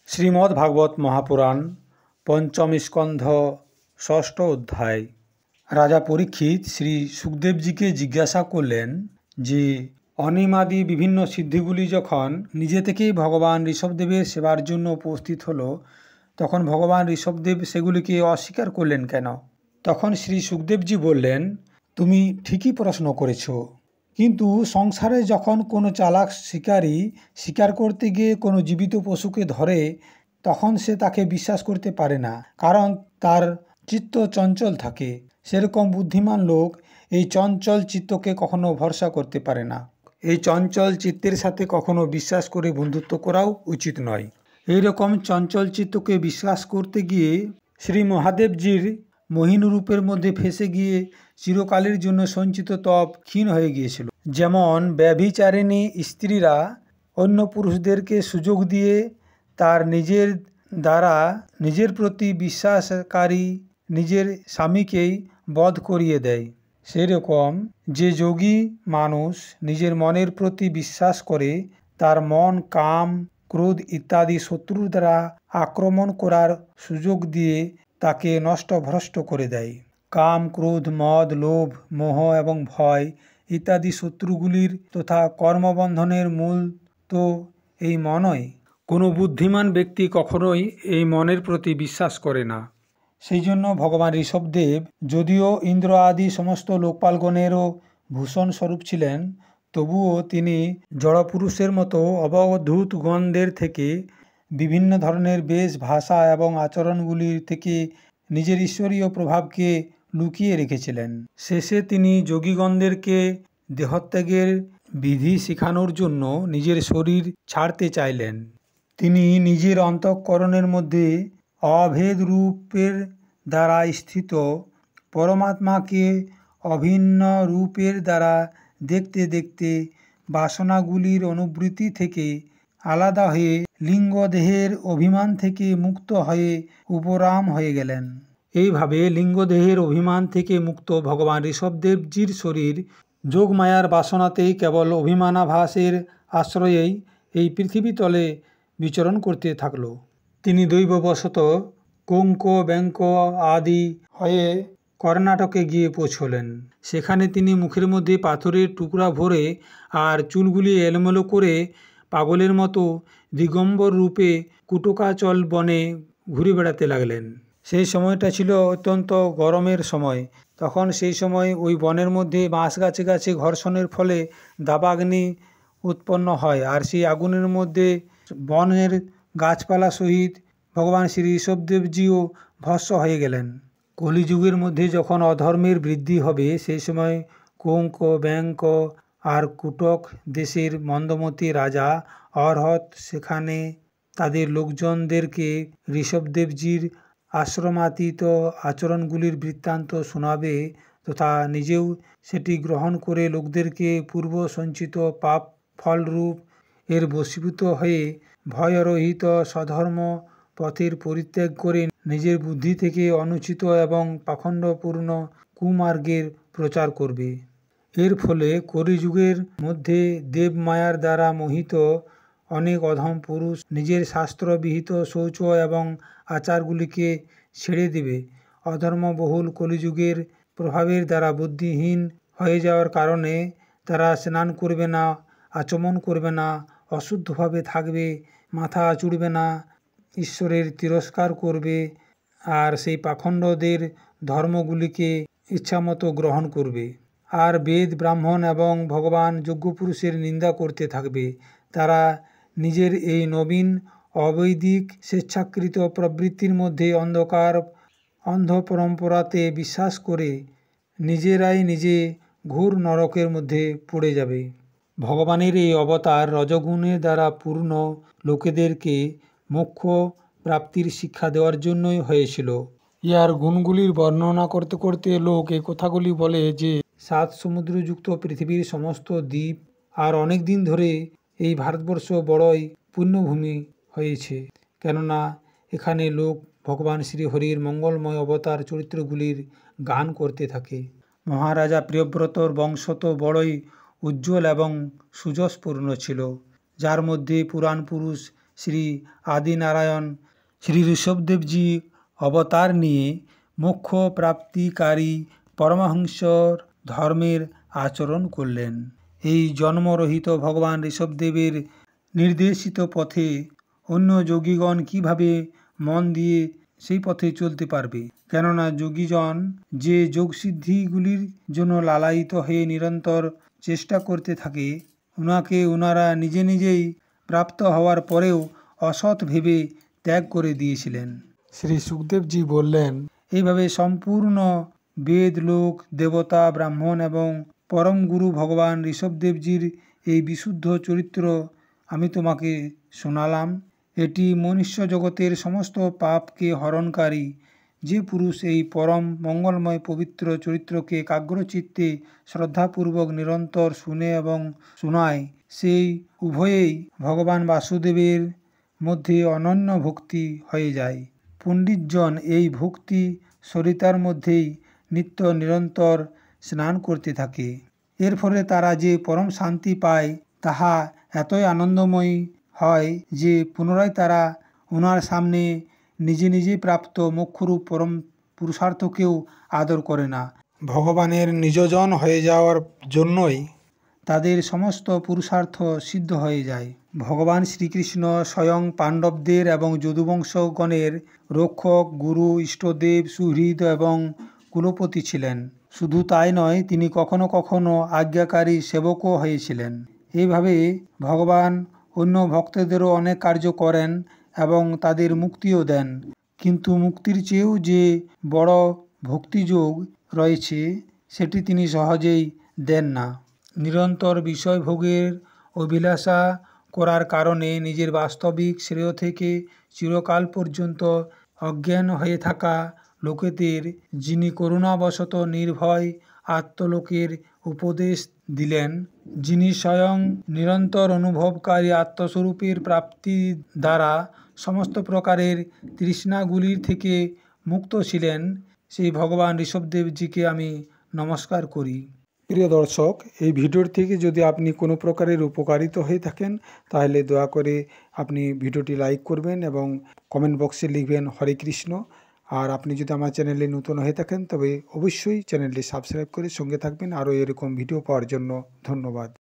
শ্রীমদ্ভাগবত মহাপুরাণ পঞ্চম স্কন্ধ ষষ্ঠ অধ্যায়। রাজা পরীক্ষিত শ্রী সুখদেবজিকে জিজ্ঞাসা করলেন যে অনিমাদি বিভিন্ন সিদ্ধিগুলি যখন নিজে থেকেই ভগবান ঋষভদেবের সেবার জন্য উপস্থিত হলো, তখন ভগবান ঋষভদেব সেগুলিকে অস্বীকার করলেন কেন? তখন শ্রী সুখদেবজি বললেন, তুমি ঠিকই প্রশ্ন করেছ, কিন্তু সংসারে যখন কোনো চালাক শিকারী শিকার করতে গিয়ে কোনো জীবিত পশুকে ধরে, তখন সে তাকে বিশ্বাস করতে পারে না, কারণ তার চিত্ত চঞ্চল থাকে। সেরকম বুদ্ধিমান লোক এই চঞ্চল চিত্তকে কখনো ভরসা করতে পারে না। এই চঞ্চল চিত্তের সাথে কখনো বিশ্বাস করে বন্ধুত্ব করাও উচিত নয়। এইরকম চঞ্চল চিত্তকে বিশ্বাস করতে গিয়ে শ্রী মহাদেবজির মোহিনী রূপের মধ্যে ফেসে গিয়ে চিরকালের জন্য সঞ্চিত তপ ক্ষীণ হয়ে গিয়েছিল। যেমন ব্যভিচারিণী স্ত্রীরা অন্য পুরুষদেরকে সুযোগ দিয়ে তার নিজের দ্বারা নিজের প্রতি বিশ্বাসকারী নিজের স্বামীকেই বধ করিয়ে দেয়, সেই রকম যে যোগী মানুষ নিজের মনের প্রতি বিশ্বাস করে, তার মন কাম ক্রোধ ইত্যাদি শত্রুর দ্বারা আক্রমণ করার সুযোগ দিয়ে তাকে নষ্টভ্রষ্ট করে দেয়। কাম ক্রোধ মদ লোভ মোহ এবং ভয় ইত্যাদি শত্রুগুলির তথা কর্মবন্ধনের মূল তো এই মনই। কোনো বুদ্ধিমান ব্যক্তি কখনোই এই মনের প্রতি বিশ্বাস করে না। সেই জন্য ভগবান ঋষভদেব যদিও ইন্দ্র আদি সমস্ত লোকপালগণেরও ভূষণ স্বরূপ ছিলেন, তবুও তিনি জড়পুরুষের মতো অবধূত গণদের থেকে বিভিন্ন ধরনের বেশ ভাষা এবং আচরণগুলির থেকে নিজের ঈশ্বরীয় প্রভাবকে লুকিয়ে রেখেছিলেন। শেষে তিনি যোগীগণদেরকে দেহত্যাগের বিধি শেখানোর জন্য নিজের শরীর ছাড়তে চাইলেন। তিনি নিজের অন্তঃকরণের মধ্যে অভেদ রূপের দ্বারা স্থিত পরমাত্মাকে অভিন্ন রূপের দ্বারা দেখতে দেখতে বাসনাগুলির অনুবৃত্তি থেকে আলাদা হয়ে লিঙ্গদেহের অভিমান থেকে মুক্ত হয়ে উপরাম হয়ে গেলেন। এইভাবে লিঙ্গদেহের অভিমান থেকে মুক্ত ভগবান ঋষভদেবজির শরীর যোগমায়ার বাসনাতেই কেবল অভিমানাভাসের আশ্রয়েই এই পৃথিবী তলে বিচরণ করতে থাকল। তিনি দৈববশত কঙ্ক ব্যাঙ্ক আদি হয়ে কর্ণাটকে গিয়ে পৌঁছলেন। সেখানে তিনি মুখের মধ্যে পাথরের টুকরা ভরে আর চুলগুলি এলোমেলো করে পাগলের মতো দিগম্বর রূপে কুটকাচল বনে ঘুরে বেড়াতে লাগলেন। সেই সময়টা ছিল অত্যন্ত গরমের সময়। তখন সেই সময় ওই বনের মধ্যে বাঁশ গাছে গাছে ঘর্ষণের ফলে দাবাগ্নি উৎপন্ন হয়, আর সেই আগুনের মধ্যে বনের গাছপালা সহিত ভগবান শ্রী ঋষভদেবজিও ভস্ম হয়ে গেলেন। কলিযুগের মধ্যে যখন অধর্মের বৃদ্ধি হবে, সেই সময় কঙ্ক ব্যাঙ্ক আর কুটক দেশের মন্দমতি রাজা অর্হত সেখানে তাদের লোকজনদেরকে ঋষভদেবজির আশ্রমাতীত আচরণগুলির বৃত্তান্ত শোনাবে তথা নিজেও সেটি গ্রহণ করে লোকদেরকে পূর্ব সঞ্চিত পাপ ফলরূপ এর বশীভূত হয়ে ভয়রহিত স্বধর্ম পথের পরিত্যাগ করে নিজের বুদ্ধি থেকে অনুচিত এবং পাখণ্ডপূর্ণ কুমার্গের প্রচার করবে। এর ফলে কলিযুগের মধ্যে দেবমায়ার দ্বারা মোহিত অনেক অধম পুরুষ নিজের শাস্ত্রবিহিত শৌচ এবং আচারগুলিকে ছেড়ে দেবে। অধর্মবহুল কলিযুগের প্রভাবের দ্বারা বুদ্ধিহীন হয়ে যাওয়ার কারণে তারা স্নান করবে না, আচমন করবে না, অশুদ্ধভাবে থাকবে, মাথা চুড়বে না, ঈশ্বরের তিরস্কার করবে, আর সেই পাখণ্ডদের ধর্মগুলিকে ইচ্ছামতো গ্রহণ করবে, আর বেদ ব্রাহ্মণ এবং ভগবান যজ্ঞপুরুষের নিন্দা করতে থাকবে। তারা নিজের এই নবীন অবৈদিক স্বেচ্ছাকৃত প্রবৃত্তির মধ্যে অন্ধ পরম্পরাতে বিশ্বাস করে নিজেরাই নিজে ঘোর নরকের মধ্যে পড়ে যাবে। ভগবানের এই অবতার রজগুণের দ্বারা পূর্ণ লোকেদেরকে মোক্ষ প্রাপ্তির শিক্ষা দেওয়ার জন্যই হয়েছিল। ইয়ার গুণগুলির বর্ণনা করতে করতে লোক এই কথাগুলি বলে যে 7 সমুদ্রযুক্ত পৃথিবীর সমস্ত দ্বীপ আর অনেক দিন ধরে এই ভারতবর্ষ বড়ই পুণ্যভূমি হয়েছে, কেননা এখানে লোক ভগবান শ্রীহরির মঙ্গলময় অবতার চরিত্রগুলির গান করতে থাকে। মহারাজা প্রিয়ব্রতর বংশ তো বড়ই উজ্জ্বল এবং সুযশপূর্ণ ছিল, যার মধ্যে পুরাণ পুরুষ শ্রী আদিনারায়ণ শ্রী ঋষভদেবজি অবতার নিয়ে মোক্ষ প্রাপ্তিকারী পরমহংসর ধর্মের আচরণ করলেন। এই জন্মরহিত ভগবান ঋষভদেবের নির্দেশিত পথে অন্য যোগীগণ কিভাবে মন দিয়ে সেই পথে চলতে পারবে? কেননা যোগীজন যে যোগসিদ্ধিগুলির জন্য লালায়িত হয়ে নিরন্তর চেষ্টা করতে থাকে, ওনারা নিজেই প্রাপ্ত হওয়ার পরেও অসৎ ভেবে ত্যাগ করে দিয়েছিলেন। শ্রী সুখদেবজি বললেন, এইভাবে সম্পূর্ণ বেদ, লোক, দেবতা, ব্রাহ্মণ এবং পরম গুরু ভগবান ঋষভদেবজির এই বিশুদ্ধ চরিত্র আমি তোমাকে শোনালাম। এটি মনুষ্য জগতের সমস্ত পাপকে হরণকারী। যে পুরুষ এই পরম মঙ্গলময় পবিত্র চরিত্রকে একাগ্রচিত্তে শ্রদ্ধাপূর্বক নিরন্তর শুনে এবং শোনায়, সেই উভয়েই ভগবান বাসুদেবের মধ্যে অনন্য ভক্তি হয়ে যায়। পণ্ডিতজন এই ভক্তি সরিতার মধ্যেই নিত্য নিরন্তর স্নান করতে থাকে। এর ফলে তারা যে পরম শান্তি পায় তাহা এতই আনন্দময় হয় যে পুনরায় তারা ওনার সামনে নিজে প্রাপ্ত মোক্ষরূপ পরম পুরুষার্থকেও আদর করে না। ভগবানের নিজজন হয়ে যাওয়ার জন্যই তাদের সমস্ত পুরুষার্থ সিদ্ধ হয়ে যায়। ভগবান শ্রীকৃষ্ণ স্বয়ং পাণ্ডবদের এবং যদুবংশগণের রক্ষক, গুরু, ইষ্টদেব, সুহৃদ এবং কুলপতি ছিলেন। শুধু তাই নয়, তিনি কখনো কখনো আজ্ঞাকারী সেবকও হয়েছিলেন। এইভাবে ভগবান অন্য ভক্তদেরও অনেক কার্য করেন এবং তাদের মুক্তিও দেন। কিন্তু মুক্তির চেয়েও যে বড় ভক্তিযোগ রয়েছে সেটি তিনি সহজেই দেন না। নিরন্তর বিষয়ভোগের অভিলাষা করার কারণে নিজের বাস্তবিক শ্রেয় থেকে চিরকাল পর্যন্ত অজ্ঞান হয়ে থাকা লোকেদের যিনি করুণাবশত নির্ভয় আত্মলোকের উপদেশ দিলেন, যিনি স্বয়ং নিরন্তর অনুভবকারী আত্মস্বরূপের প্রাপ্তি দ্বারা সমস্ত প্রকারের তৃষ্ণাগুলির থেকে মুক্ত ছিলেন, সেই ভগবান ঋষভদেবজিকে আমি নমস্কার করি। প্রিয় দর্শক, এই ভিডিওর থেকে যদি আপনি কোনো প্রকারের উপকারিত হয়ে থাকেন তাহলে দয়া করে আপনি ভিডিওটি লাইক করবেন এবং কমেন্ট বক্সে লিখবেন হরে কৃষ্ণ। আর আপনি যদি আমার চ্যানেলে নতুন হয়ে থাকেন তবে অবশ্যই চ্যানেলটি সাবস্ক্রাইব করে সঙ্গে থাকবেন আরও এরকম ভিডিও পাওয়ার জন্য। ধন্যবাদ।